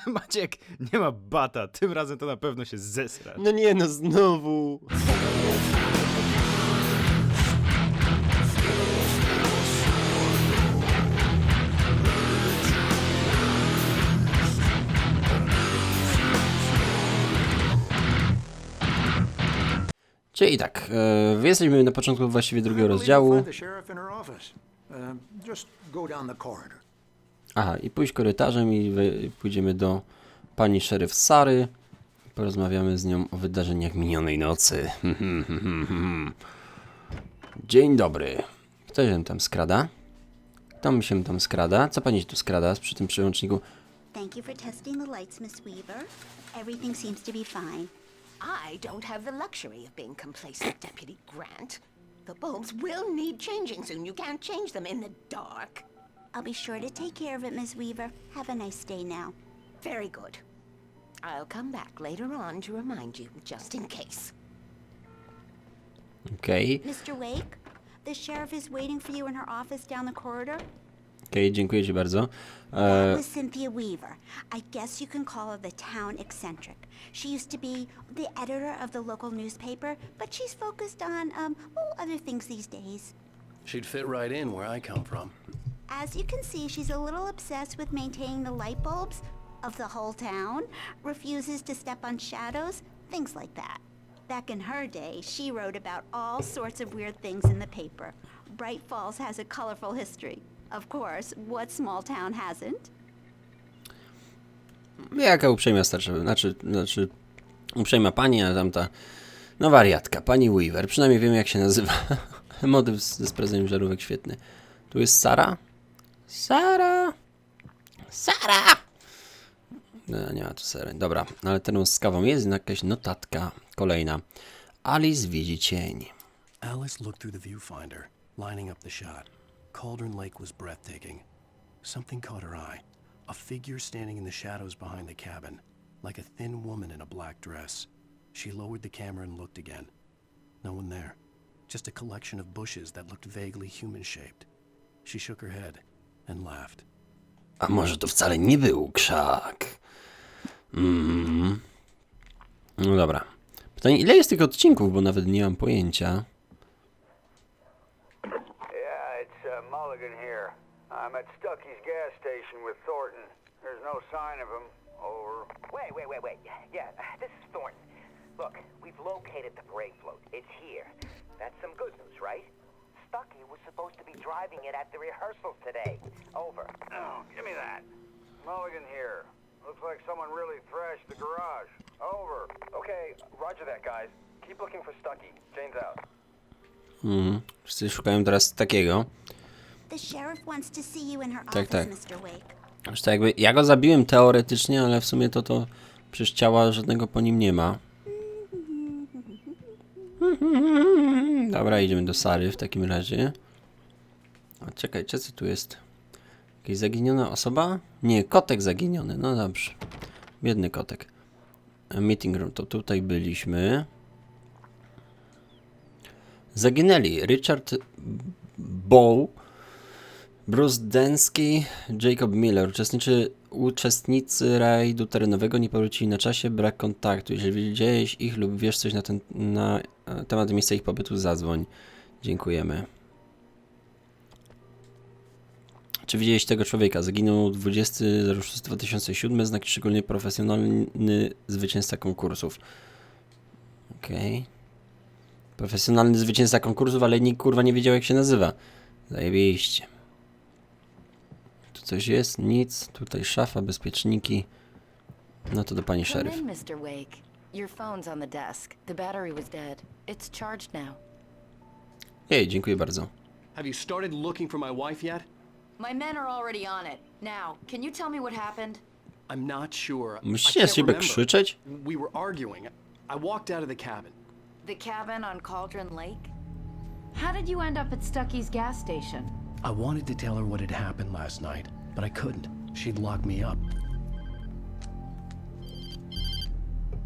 Maciek, nie ma bata, tym razem to na pewno się zesra. No nie, no znowu. Czyli tak, jesteśmy na początku właściwie drugiego rozdziału. Aha, i pójść korytarzem i pójdziemy do pani szeryf Sary. Porozmawiamy z nią o wydarzeniach minionej nocy. Dzień dobry. Kto się tam skrada? Kto mi się tam skrada? Co pani się tu skrada przy tym przełączniku? Thank you for testing the lights, Miss Weaver. Everything seems to be fine. I don't have the luxury of being complacent, Deputy Grant. The bulbs will need changing soon. You can't change them in the dark. I'll be sure to take care of it, Miss Weaver. Have a nice day now. Very good. I'll come back later on to remind you, just in case. Okej. Mr. Wake, the sheriff is waiting for you in her office down the corridor. Okej, dziękuję ci bardzo. That was Cynthia Weaver. I guess you can call her the town eccentric. She used to be the editor of the local newspaper, but she's focused on, other things these days. She'd fit right in where I come from. As you can see, she's a little obsessed with maintaining the light bulbs of the whole town, refuses to step on shadows, things like that. Back in her day, she wrote about all sorts of weird things in the paper. Bright Falls has a colorful history. Of course, what small town hasn't? Jaka uprzejma starsza, znaczy uprzejma pani, a tamta, no wariatka, pani Weaver, przynajmniej wiemy jak się nazywa. Motyw ze sprawdzeniem żarówek świetny. Tu jest Sara? Sara! Sara! No, nie ma tu Sary. Dobra, ale ten z kawą jest jakaś notatka kolejna. Alice widzi cień. Alice looked through the viewfinder, lining up the shot. Cauldron Lake was breathtaking. Something caught her eye. A figure standing in the shadows behind the cabin, like a thin woman in a black dress. She lowered the camera and looked again. No one there. Just a collection of bushes that looked vaguely human-shaped. She shook her head and laughed. A może to wcale nie był krzak? No dobra. Pytanie, ile jest tych odcinków, bo nawet nie mam pojęcia. Here. I'm at Stucky's gas station with Thornton. There's no sign of him. Over. Wait. Yeah, this is Thornton. Look, we've located the parade float. It's here. That's some good news, right? Stucky was supposed to be driving it at the rehearsals today. Over. Oh, give me that. Mulligan here. Looks like someone really thrashed the garage. Over. Okay, roger that, guys. Keep looking for Stucky. Jane's out. Wszyscy szukają teraz takiego. The sheriff wants to see you in her Tak. office, Mr. Wake. Zresztą jakby ja go zabiłem teoretycznie, ale w sumie to przecież ciała żadnego po nim nie ma. Dobra, idziemy do Sary w takim razie. A czekajcie, co tu jest? Jakaś zaginiona osoba? Nie, kotek zaginiony, no dobrze. Biedny kotek. Meeting room, to tutaj byliśmy. Zaginęli Richard Bow, Bruce Densky, Jacob Miller. Uczestnicy rajdu terenowego nie powrócili na czasie, brak kontaktu. Jeżeli widziałeś ich lub wiesz coś na temat miejsca ich pobytu, zadzwoń. Dziękujemy. Czy widziałeś tego człowieka? Zaginął 20.06.2007, znak szczególnie profesjonalny zwycięzca konkursów. Okej. Profesjonalny zwycięzca konkursów, ale nikt kurwa nie wiedział jak się nazywa. Zajebiście. Tu coś jest? Nic. Tutaj szafa, bezpieczniki. No to do pani szeryf. Come in, Mr. Wake. Your phone's on the desk. The battery was dead. It's charged now. Jej, dziękuję bardzo. Have you started looking for my wife yet? My men are already on it. Now, can you tell me what happened? I'm not sure. Musicie I na can't siebie remember. krzyczeć? We were arguing. I walked out of the cabin. The cabin on Cauldron Lake? How did you end up at Stucky's gas station? I wanted to tell her what had happened last night, but I couldn't. She'd lock me up.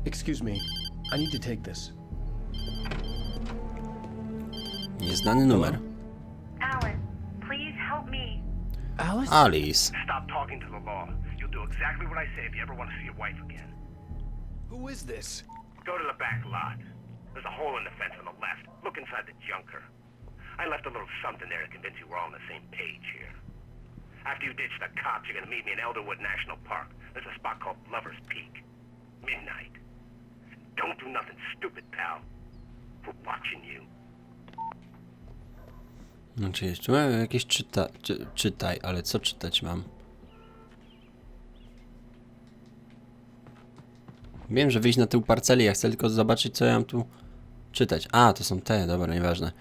Excuse me. I need to take this. Nieznany numer. Alan, please help me. Alice? Alice. Stop talking to the law. You'll do a exactly what I say if you ever want to see your wife again. Who is this? Go to the back lot. There's a hole in the fence on the left. Look inside the junker. I left a little something there to convince you we're all on the same page here. After you ditch the cops, you're gonna meet me in Elderwood National Park. There's a spot called Lover's Peak. Midnight. Don't do nothing stupid, pal. We're watching you. Znaczy jest tu jakieś czytaj, ale co czytać mam? Wiem, że wyjść na tył parceli, ja chcę tylko zobaczyć, co ja mam tu czytać. A, to są te, dobra, nieważne.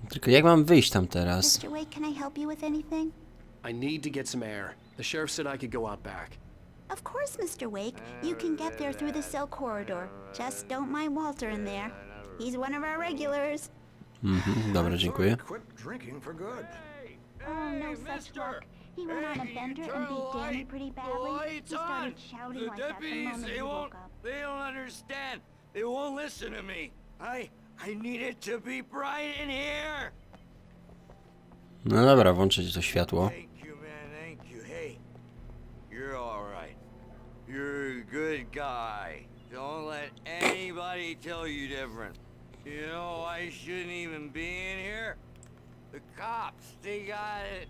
Tylko jak mam wyjść tam teraz? Mr. Wake, can I help you with anything? I need to get some air. The sheriff said I could go out back. Of course, Mr. Wake. You can get there through the cell corridor. Just don't mind Walter in there. He's one of our regulars. Dobra, dziękuję. Quit drinking for good. Oh, no such luck. He went on a bender and beat Danny pretty badly. He started shouting like that the moment he woke up. They don't understand. They won't listen to me. I need it to be bright in here. No dobra, włączyć to światło. Thank you, man. Thank you. Hey, you're all right. You're a good guy. Don't let anybody tell you different. You know, I shouldn't even be in here. The cops, they got it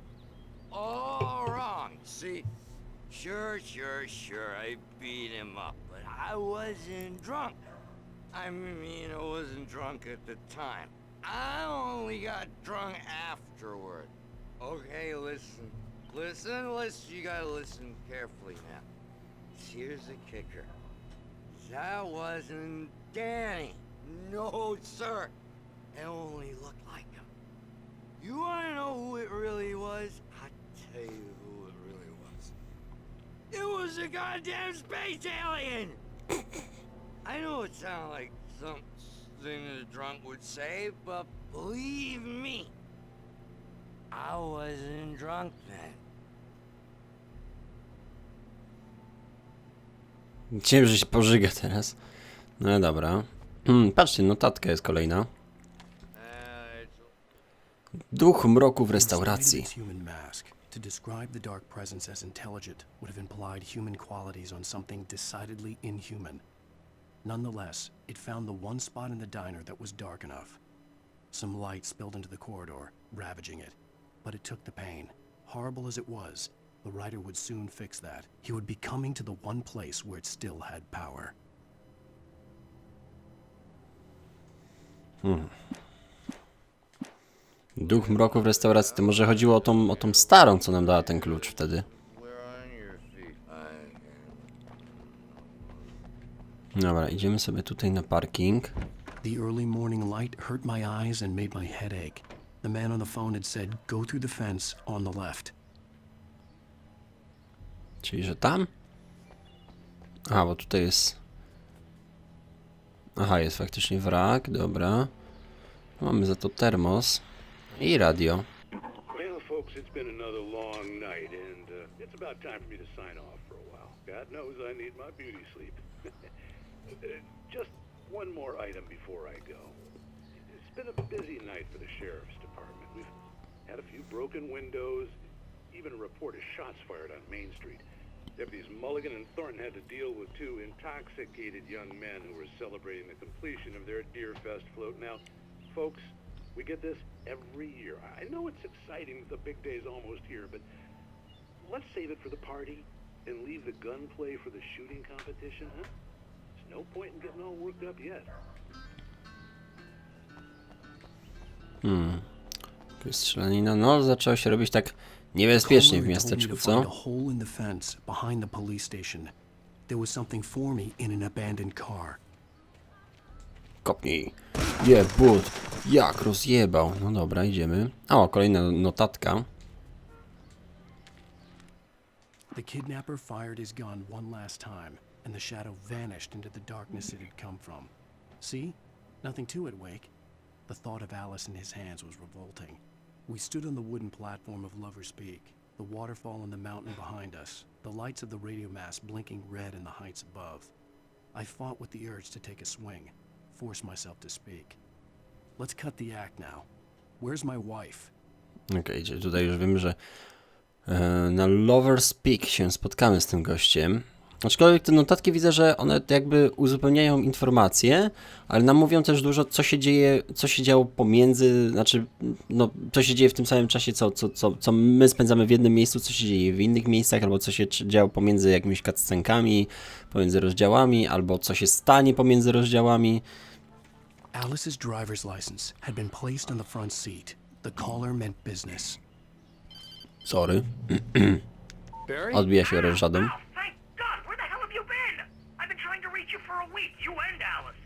all wrong. See, sure, I beat him up, but I wasn't drunk. I mean, I wasn't drunk at the time. I only got drunk afterward. Okay, listen. You gotta listen carefully now. Here's the kicker. That wasn't Danny. No, sir. It only looked like him. You wanna know who it really was? I'll tell you who it really was. It was a goddamn space alien! I know it sounds like something a drunk would say, but believe me, I wasn't drunk then. Myślałem, że się pożyga teraz. No dobra. Patrzcie, notatka jest kolejna. Duch mroku w restauracji. To describe the dark presence as intelligent would have implied human qualities on something decidedly inhuman. Nonetheless, it found the one spot in the diner that was dark enough. Some light spilled into the corridor, ravaging it. But it took the pain. Horrible as it was, the writer would soon fix that. He would be coming to the one place where it still had power. Duch mroku w restauracji. To może chodziło o tą starą, co nam dała ten klucz wtedy. Dobra, idziemy sobie tutaj na parking. The early morning light hurt my eyes and made my head ache. The man on the phone had said, go through the fence on the left. Czyli, że tam? Aha, bo tutaj jest... Aha, jest faktycznie wrak, dobra. Mamy za to termos i radio. Well, folks, it's been another long night, and it's about time for me to sign off for a while. God knows I need my beauty sleep. Just one more item before I go. It's been a busy night for the sheriff's department. We've had a few broken windows, even a report of shots fired on Main Street. Deputies Mulligan and Thornton had to deal with two intoxicated young men who were celebrating the completion of their Deer Fest float. Now, folks, we get this every year. I know it's exciting that the big day's almost here, but let's save it for the party and leave the gunplay for the shooting competition, huh? There's no point in getting all worked up yet. Strzelanina. No, zaczęło się robić tak niebezpiecznie w miasteczku, co? Kopnij. Jebut. Jak rozjebał. No dobra, idziemy. O, kolejna notatka. The kidnapper fired his gun one last time, and the shadow vanished into the darkness it had come from. See? Nothing to it, Wake. The thought of Alice in his hands was revolting. We stood on the wooden platform of Lover's Peak, the waterfall in the mountain behind us, the lights of the radio mast blinking red in the heights above. I fought with the urge to take a swing, force myself to speak. Let's cut the act now. Where's my wife? Okej, tutaj już wiemy, że Na Lover's Peak się spotkamy z tym gościem. Aczkolwiek te notatki widzę, że one jakby uzupełniają informacje, ale nam mówią też dużo, co się działo pomiędzy, znaczy, no, co się dzieje w tym samym czasie, co my spędzamy w jednym miejscu, co się dzieje w innych miejscach, albo co się działo pomiędzy jakimiś cutscenkami, pomiędzy rozdziałami, albo co się stanie pomiędzy rozdziałami. Alice's driver's license had been placed on the front seat. The caller meant business. Sorry. Odbija się orężadą. Oh, thank God! Where the hell have you been? I've been trying to reach you for a week, you and Alice.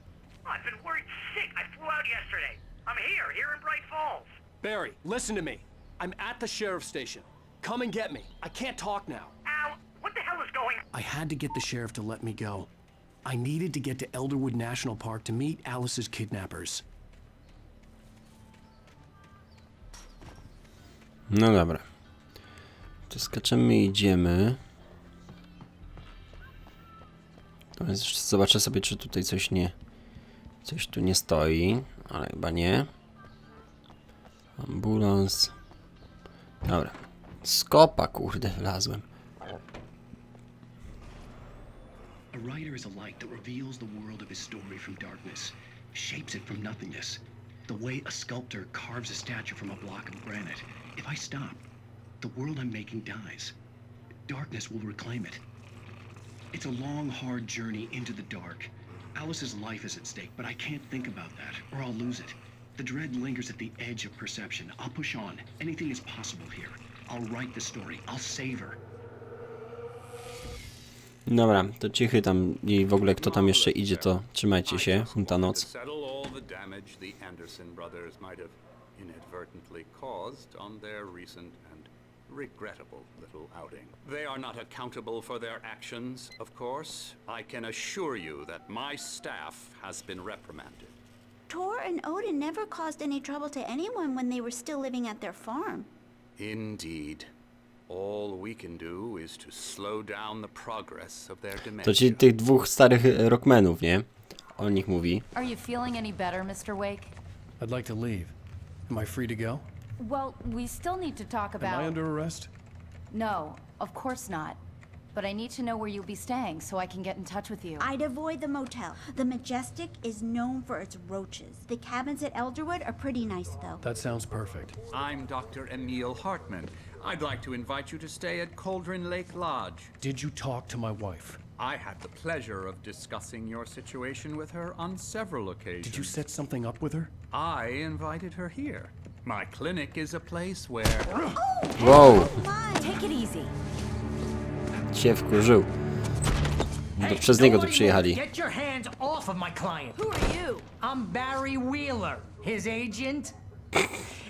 I've been worried sick. I flew out yesterday. I'm here in Bright Falls. Barry, listen to me. I'm at the sheriff's station. Come and get me. I can't talk now. Al, what the hell is going on? I had to get the sheriff to let me go. I needed to get to Elderwood National Park to meet Alice's kidnappers. No dobra. To skaczemy i idziemy. Zobaczę sobie, czy tutaj coś tu nie stoi, ale chyba nie. Ambulans. Dobra. Skopa, kurde, wlazłem. A writer is a light that reveals the world of his story from darkness, shapes it from nothingness. The way a sculptor carves a statue from a block of granite. If I stop, the world I'm making dies. Darkness will reclaim it. It's a long, hard journey into the dark. Alice's life is at stake, but I can't think about that, or I'll lose it. The dread lingers at the edge of perception. I'll push on. Anything is possible here. I'll write the story. I'll save her. Dobra, to cichy tam i w ogóle kto tam jeszcze idzie, to trzymajcie się, Hunta noc. Regrettable little outing. They are not accountable for their actions, of course. I can assure you that my staff has been reprimanded. Tor and Odin never caused any trouble to anyone when they were still living at their farm. Indeed. All we can do is to slow down the progress of their dementia. To ci tych dwóch starych rockmenów, nie? O nich mówi. Are you feeling any better, Mr. Wake? I'd like to leave. Am I free to go? Well, we still need to talk about... Am I under arrest? No, of course not. But I need to know where you'll be staying so I can get in touch with you. I'd avoid the motel. The Majestic is known for its roaches. The cabins at Elderwood are pretty nice, though. That sounds perfect. I'm Dr. Emil Hartman. I'd like to invite you to stay at Cauldron Lake Lodge. Did you talk to my wife? I had the pleasure of discussing your situation with her on several occasions. Did you set something up with her? I invited her here. My clinic is a place where... Wow! Take it easy. Się wkurzył. To przez niego tu przyjechali. Get your hands off of my client. Who are you? I'm Barry Wheeler, his agent.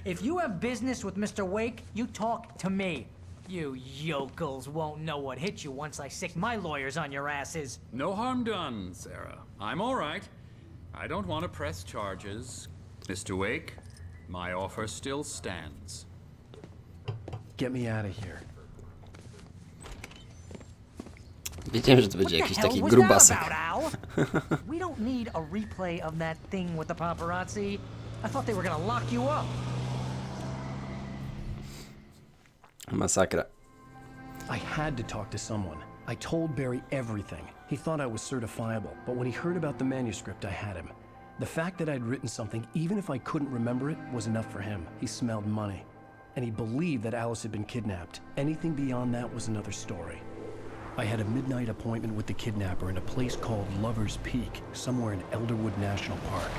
If you have business with Mr. Wake, you talk to me. You yokels won't know what hit you once I sick my lawyers on your asses. No harm done, Sarah. I'm all right. I don't want to press charges. Mr. Wake, my offer still stands. Get me out of here. Wiedziałem, że to będzie jakiś taki grubasek. We don't need a replay of that thing with the paparazzi. I thought they were gonna lock you up. Masakra. I had to talk to someone. I told Barry everything. He thought I was certifiable, but when he heard about the manuscript, I had him. The fact that I'd written something, even if I couldn't remember it, was enough for him. He smelled money. And he believed that Alice had been kidnapped. Anything beyond that was another story. I had a midnight appointment with the kidnapper in a place called Lover's Peak, somewhere in Elderwood National Park.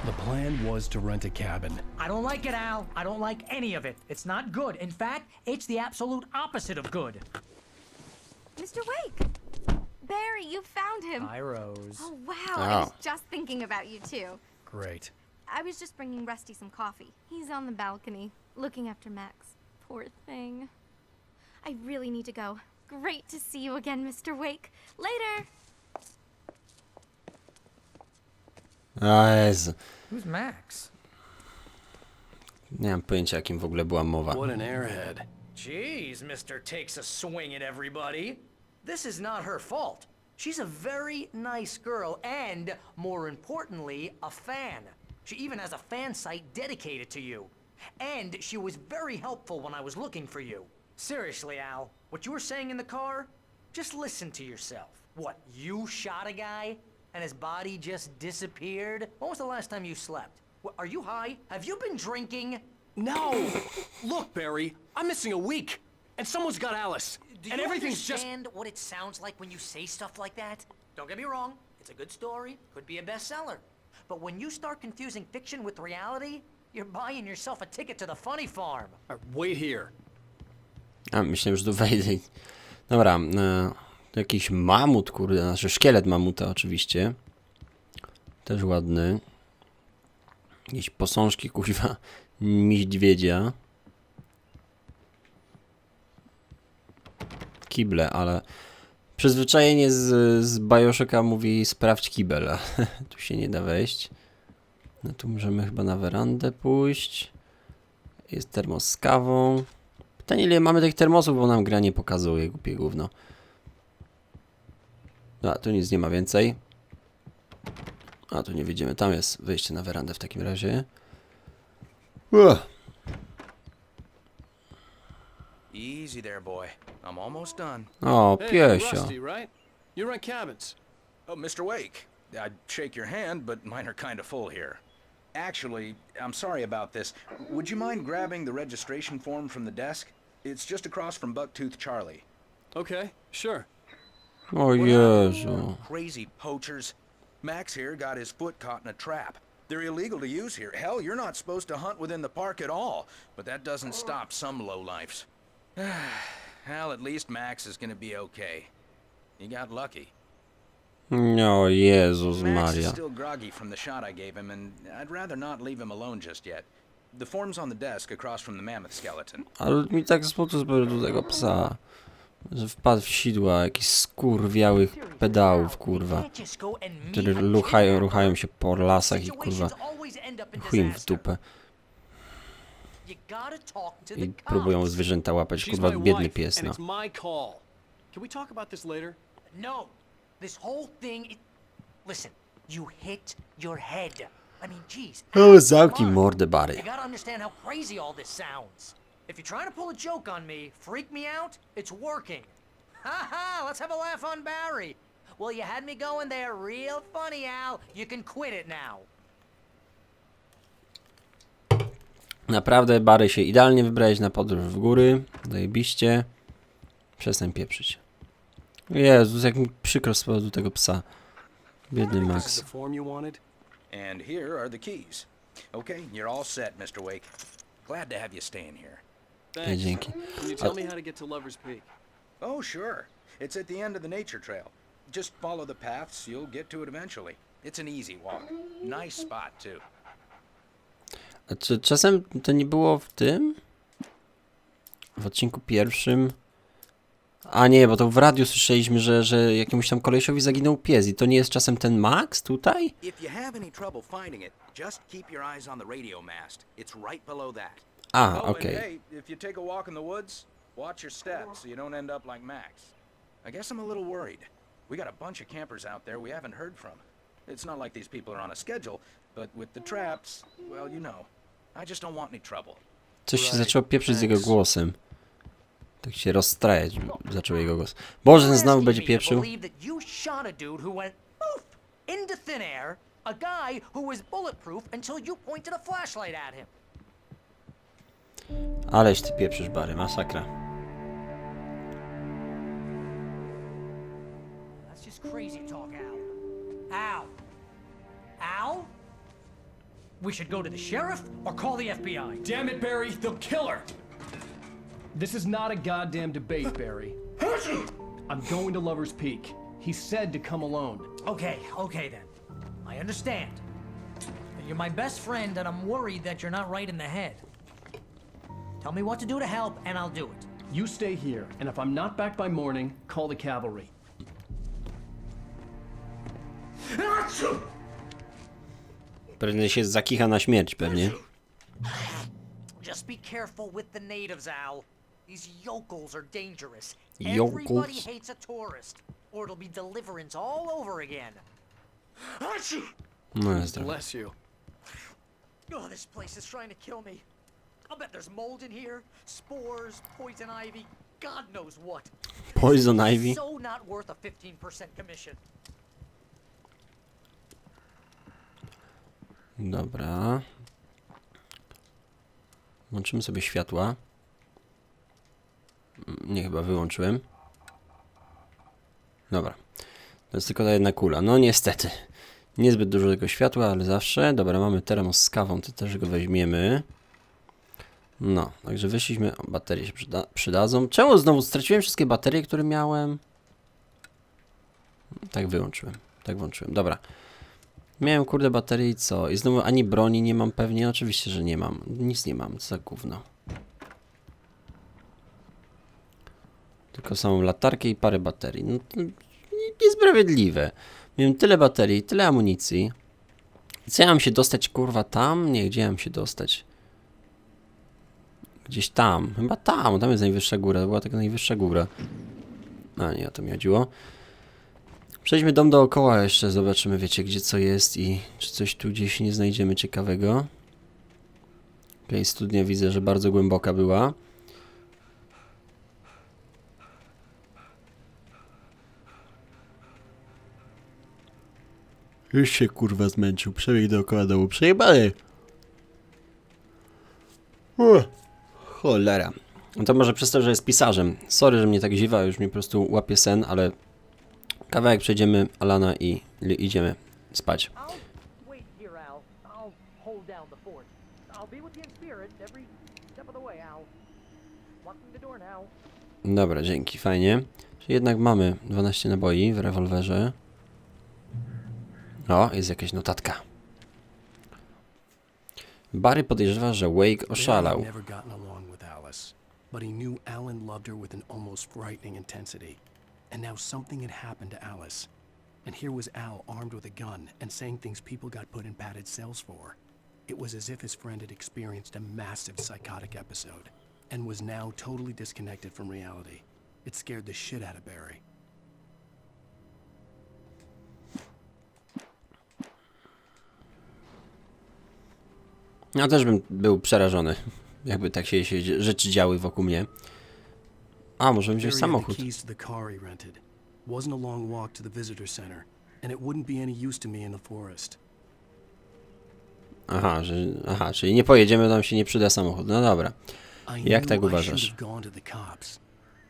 The plan was to rent a cabin. I don't like it, Al. I don't like any of it. It's not good. In fact, it's the absolute opposite of good. Mr. Wake! Barry, you found him. Hi, Rose. Oh, wow. I was just thinking about you, too. Great. I was just bringing Rusty some coffee. He's on the balcony, looking after Max. Poor thing. I really need to go. Great to see you again, Mr. Wake. Later! Jezu. Who's Max? Nie mam pojęcia, jakim w ogóle była mowa. What an airhead. Jeez, Mr. Takes a swing at everybody. This is not her fault. She's a very nice girl and, more importantly, a fan. She even has a fan site dedicated to you. And she was very helpful when I was looking for you. Seriously, Al, what you were saying in the car? Just listen to yourself. What, you shot a guy and his body just disappeared? When was the last time you slept? What, are you high? Have you been drinking? No! Look, Barry, I'm missing a week, and someone's got Alice. Do And you everything's just... understand what it sounds like when you say stuff like that? Don't get me wrong, it's a good story, could be a bestseller. But when you start confusing fiction with reality, you're buying yourself a ticket to the funny farm. Wait here. A, myślałem, że tu wejdę. Dobra, jakiś mamut, kurde, znaczy szkielet mamuta oczywiście. Też ładny. Jakieś posążki, kuźwa, niedźwiedzia. Kible, ale przyzwyczajenie z Bioshocka mówi sprawdź kibel, a tu się nie da wejść. No tu możemy chyba na werandę pójść. Jest termos z kawą. Pytanie, ile mamy tych termosów, bo nam gra nie pokazuje, głupie gówno. A, tu nic nie ma więcej. A, tu nie widzimy. Tam jest wyjście na werandę w takim razie. Easy there, boy. I'm almost done. O, piesio. Rusty, right? You rent cabins. Oh, Mr. Wake. I'd shake your hand, but mine are kind of full here. Actually, I'm sorry about this. Would you mind grabbing the registration form from the desk? It's just across from Bucktooth Charlie. Okay, sure. O Jezu. Crazy poachers. Max here got his foot caught in a trap. They're illegal to use here. Hell, you're not supposed to hunt within the park at all. But that doesn't stop some lowlifes. Well, at least Max is gonna be okay. You got lucky. No, Jezus Max is Maria. still groggy from the shot I gave him, and I'd rather not leave him alone just yet. The form's on the desk across from the mammoth skeleton. Ale mi tak smutno z powodu tego psa. Że wpadł w sidła jakichś skurwiałych pedałów, kurwa. Które ruchają się po lasach i kurwa chuj im w dupę. I próbują zwierzęta łapać, kurwa biedny pies, no. Can we talk about this later? No, this whole thing, listen, you hit your head. I mean, geez. O, zamknij mordę, Barry. You gotta understand how crazy all this sounds. If you're trying to pull a joke on me, freak me out, it's working. Ha ha, let's have a laugh on Barry. Well, you had me going there real funny, Al. You can quit it now. Naprawdę, Barry, się idealnie wybrałeś na podróż w góry. Zajebiście. Przestań pieprzyć. Jezus, jak mi przykro z powodu tego psa. Biedny Max. And here are the keys. Okay, you're all set, Mr. Wake. Glad to have you staying here. Thanks. Dzięki. Can you tell me how to get to Lover's Peak? Oh, sure. It's at the end of the nature trail. Just follow the paths, you'll get to it eventually. It's an easy walk. Nice spot, too. A czy czasem to nie było w tym? W odcinku pierwszym? A nie, bo to w radiu słyszeliśmy, że jakiemuś tam kolesiowi zaginął pies i to nie jest czasem ten Max tutaj? If you have any trouble finding it, just keep your eyes on the radio mast. It's right below that. A, Oh, okej. and hey, if you take a walk in the woods, watch your steps so you don't end up like Max. I guess I'm a little worried. We got a bunch of campers out there we haven't heard from. It's not like these people are on a schedule, but with the traps, well, you know. I just don't want any trouble. Coś się zaczęło pieprzyć z jego głosem. Tak się rozstrajać zaczął jego głos. Boże, ten znowu będzie pieprzył. Into thin air, a guy who was bulletproof until you pointed a flashlight at him. Aleś ty pieprzysz, Barry, masakra. That's just crazy talk, Al. Al? We should go to the sheriff or call the FBI. Damn it, Barry, they'll kill her. This is not a goddamn debate, Barry. I'm going to Lover's Peak. He said to come alone. Okay then. I understand. You're my best friend and I'm worried that you're not right in the head. Tell me what to do to help and I'll do it. You stay here, and if I'm not back by morning, call the cavalry. Pewnie się zakicha na śmierć, pewnie. Just be careful with the natives, Al. These yokels are dangerous. Yokels? Everybody hates a tourist, or it'll be deliverance all over again. No jest Bless you. Oh, this place is trying to kill me. I'll bet there's mold in here, spores, poison ivy, God knows what. Poison ivy? So not worth a 15% commission. Dobra. Włączymy sobie światła. Nie, chyba wyłączyłem. Dobra. To jest tylko ta jedna kula. No niestety. Niezbyt dużo tego światła, ale zawsze. Dobra, mamy termos z kawą, to też go weźmiemy. No, także wyszliśmy. O, baterie się przydadzą. Czemu znowu straciłem wszystkie baterie, które miałem? Tak wyłączyłem. Tak włączyłem. Dobra. Miałem kurde baterii i co? I znowu ani broni nie mam pewnie. Oczywiście, że nie mam. Nic nie mam. Co za gówno. Tylko samą latarkę i parę baterii. No to niesprawiedliwe. Miałem tyle baterii, tyle amunicji. Co ja mam się dostać kurwa tam? Nie, gdzie ja mam się dostać? Gdzieś tam. Chyba tam. Tam jest najwyższa góra. To była taka najwyższa góra. A nie, o to mi chodziło. Przejdźmy dom dookoła jeszcze, zobaczymy, wiecie, gdzie co jest i czy coś tu gdzieś nie znajdziemy ciekawego. Okej, studnia widzę, że bardzo głęboka była. Już się kurwa zmęczył, przebieg dookoła dołu, przejebany. Cholera. No to może przez to, że jest pisarzem. Sorry, że mnie tak ziewa, już mnie po prostu łapie sen, ale kawałek przejdziemy Alana i idziemy spać. Dobra, dzięki, fajnie. Czyli jednak mamy 12 naboi w rewolwerze. O, jest jakaś notatka. Barry podejrzewa, że Wake oszalał. But he knew Alan loved her with an almost frightening intensity. And now something had happened to Alice. And here was Al armed with a gun and saying things people got put in padded cells for. It was as if his friend had experienced a massive psychotic episode and was now totally disconnected from reality. It scared the shit out of Barry. Ja też bym był przerażony, jakby tak się rzeczy działy wokół mnie. A, może wziąć samochód. Wasn't a long walk to the visitor center, and it wouldn't be any use to me in the forest. Aha, czyli nie pojedziemy, tam się nie przyda samochód. No dobra. Jak tak uważasz?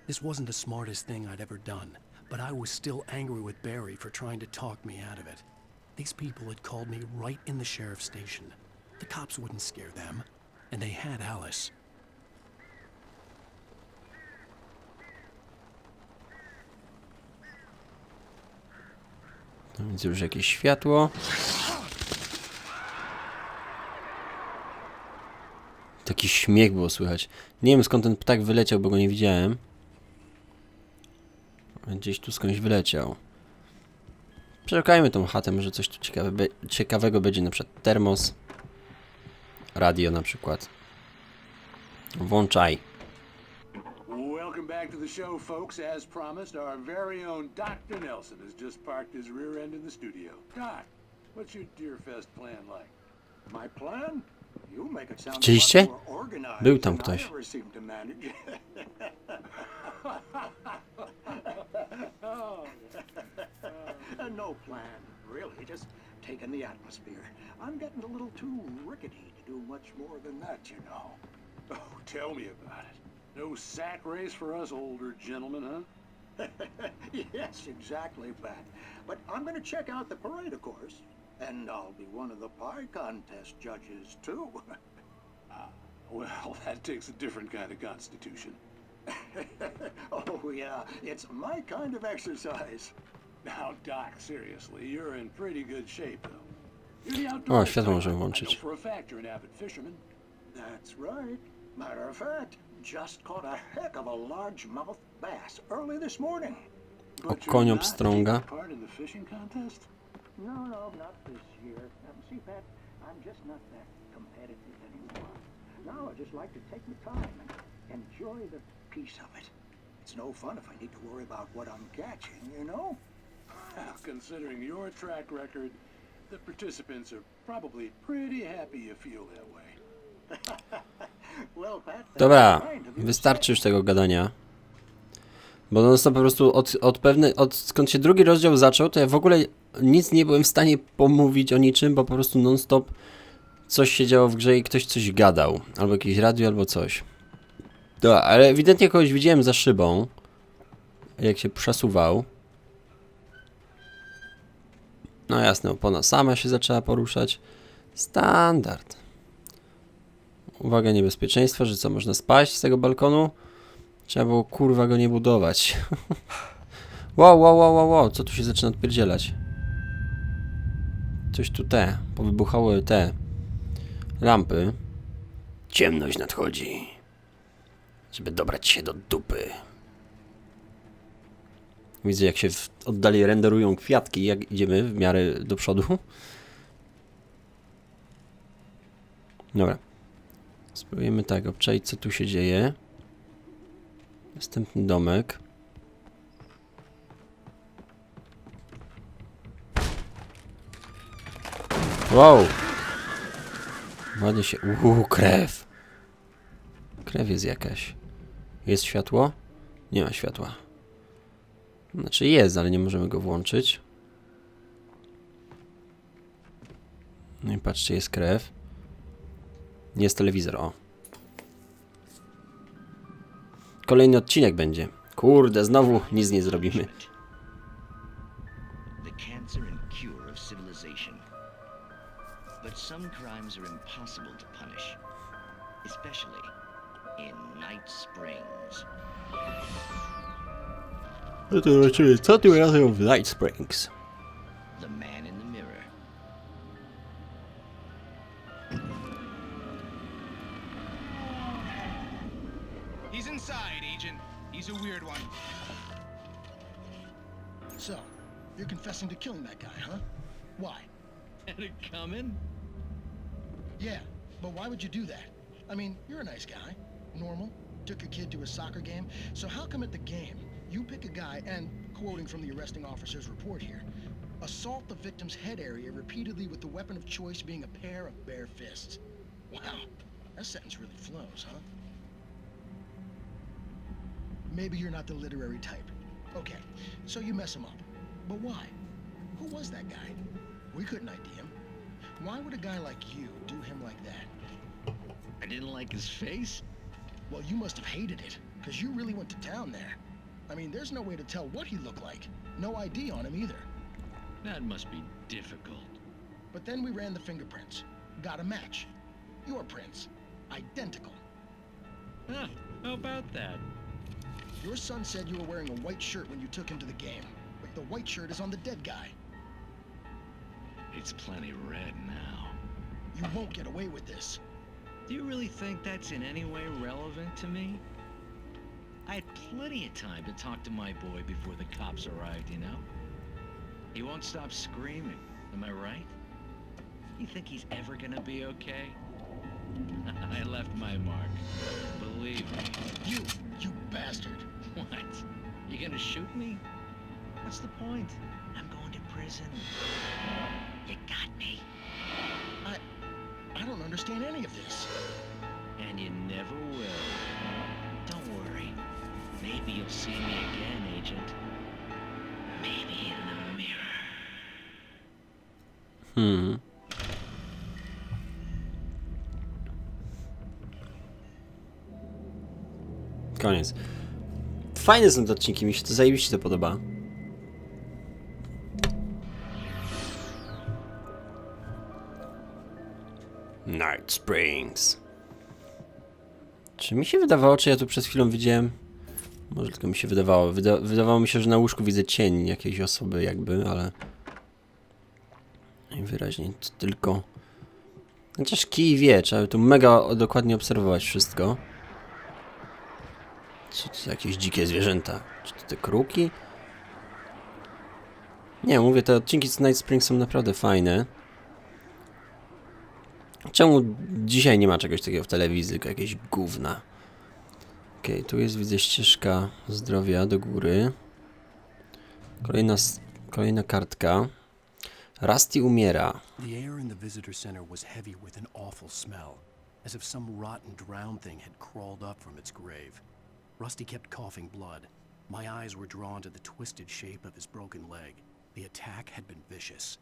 This wasn't the smartest thing I'd ever done, but I was still angry with Barry for trying to talk me out of it. These people had called me right in the sheriff's station. The cops wouldn't scare them, and they had Alice. Widzę już jakieś światło. Taki śmiech było słychać. Nie wiem skąd ten ptak wyleciał, bo go nie widziałem. Gdzieś tu skądś wyleciał. Przeszukajmy tą chatę, może coś tu ciekawego będzie, na przykład termos. Radio na przykład. Włączaj. Welcome back to the show, folks. As promised, our very own Dr. Nelson has just parked his rear end in the studio. Doc, what's your Deerfest plan like? My plan? You make it sound a lot more organized Był tam than ktoś. I ever seem to manage. No plan, really. Just taking the atmosphere. I'm getting a little too rickety to do much more than that, you know. Oh, tell me about it. No sack race for us older gentlemen, huh? Yes, exactly, Pat. But I'm going to check out the parade, of course. And I'll be one of the pie contest judges, too. Well, that takes a different kind of constitution. Oh, yeah. It's my kind of exercise. Now, Doc, seriously, you're in pretty good shape, though. You're the outdoor światło możemy włączyć. I know for a fact you're an avid fisherman. That's right. Matter of fact, just caught a heck of a largemouth bass early this morning. But Koń obstrąga. Part in the fishing contest? No, not this year. See, Pat, I'm just not that competitive anymore. Now I just like to take my time and enjoy the peace of it. It's no fun if I need to worry about what I'm catching, you know? Considering your track record, the participants are probably pretty happy you feel that way. Dobra, wystarczy już tego gadania. Bo non stop po prostu skąd się drugi rozdział zaczął, to ja w ogóle nic nie byłem w stanie pomówić o niczym, bo po prostu non stop coś się działo w grze i ktoś coś gadał. Albo jakieś radio, albo coś. Dobra, ale ewidentnie kogoś widziałem za szybą. Jak się przesuwał. No jasne, opona sama się zaczęła poruszać. Standard. Uwaga, niebezpieczeństwo, że co, można spaść z tego balkonu? Trzeba było kurwa go nie budować. Wow, co tu się zaczyna odpierdzielać? Coś tu powybuchały te lampy. Ciemność nadchodzi. Żeby dobrać się do dupy. Widzę, jak się w oddali renderują kwiatki, jak idziemy w miarę do przodu. Dobra. Spróbujemy tak, obczaić, co tu się dzieje. Następny domek. Wow! Ładnie się... krew! Krew jest jakaś. Jest światło? Nie ma światła. Znaczy jest, ale nie możemy go włączyć. No i patrzcie, jest krew. Jest telewizor, o. Kolejny odcinek będzie. Kurde, znowu nic nie zrobimy. The cancer and cure of civilization. But some crimes are impossible to punish, especially in Night Springs. No to znaczy, co ty robią w Night Springs? The man in the mirror. He's inside, Agent. He's a weird one. So, you're confessing to killing that guy, huh? Why? Had it coming? Yeah, but why would you do that? I mean, you're a nice guy. Normal. Took your kid to a soccer game. So how come at the game, you pick a guy and, quoting from the arresting officer's report here, assault the victim's head area repeatedly with the weapon of choice being a pair of bare fists? Wow, that sentence really flows, huh? Maybe you're not the literary type. Okay, so you mess him up. But why? Who was that guy? We couldn't ID him. Why would a guy like you do him like that? I didn't like his face? Well, you must have hated it, because you really went to town there. I mean, there's no way to tell what he looked like. No ID on him either. That must be difficult. But then we ran the fingerprints. Got a match. Your prints. Identical. Huh, how about that? Your son said you were wearing a white shirt when you took him to the game. But the white shirt is on the dead guy. It's plenty red now. You won't get away with this. Do you really think that's in any way relevant to me? I had plenty of time to talk to my boy before the cops arrived, you know? He won't stop screaming, am I right? You think he's ever gonna be okay? I left my mark. Believe me. You bastard. What? You gonna shoot me? What's the point? I'm going to prison. You got me. I don't understand any of this. And you never will. Don't worry. Maybe you'll see me again, Agent. Maybe in the mirror. Koniec. Fajne są te odcinki, mi się to zajebiście to podoba. Night Springs. Czy mi się wydawało, czy ja tu przed chwilą widziałem? Może tylko mi się wydawało. Wydawało mi się, że na łóżku widzę cień jakiejś osoby jakby, ale... Najwyraźniej to tylko... Chociaż kij wie, trzeba tu mega dokładnie obserwować wszystko. Co to za jakieś dzikie zwierzęta? Czy to te kruki? Nie, mówię, te odcinki z Night Springs są naprawdę fajne. Czemu dzisiaj nie ma czegoś takiego w telewizji, tylko jakieś gówna? Okej, tu jest, widzę, ścieżka zdrowia do góry. Kolejna kartka. Rusty umiera. The air in the visitor center was heavy with an awful smell. as if some rotten drowned thing had crawled up from its grave. Rusty kept coughing blood. My eyes were drawn to the twisted shape of his broken leg. The attack had been vicious.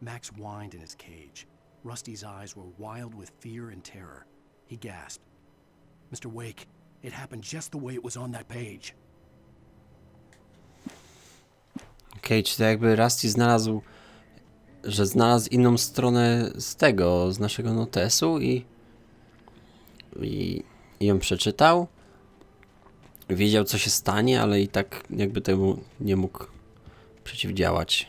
Max whined in his cage. Rusty's eyes were wild with fear and terror. He gasped. Mr. Wake, it happened just the way it was on that page. Okej, czy to jakby Rusty znalazł inną stronę z tego, z naszego notesu i ją przeczytał. Wiedział, co się stanie, ale i tak jakby temu nie mógł przeciwdziałać.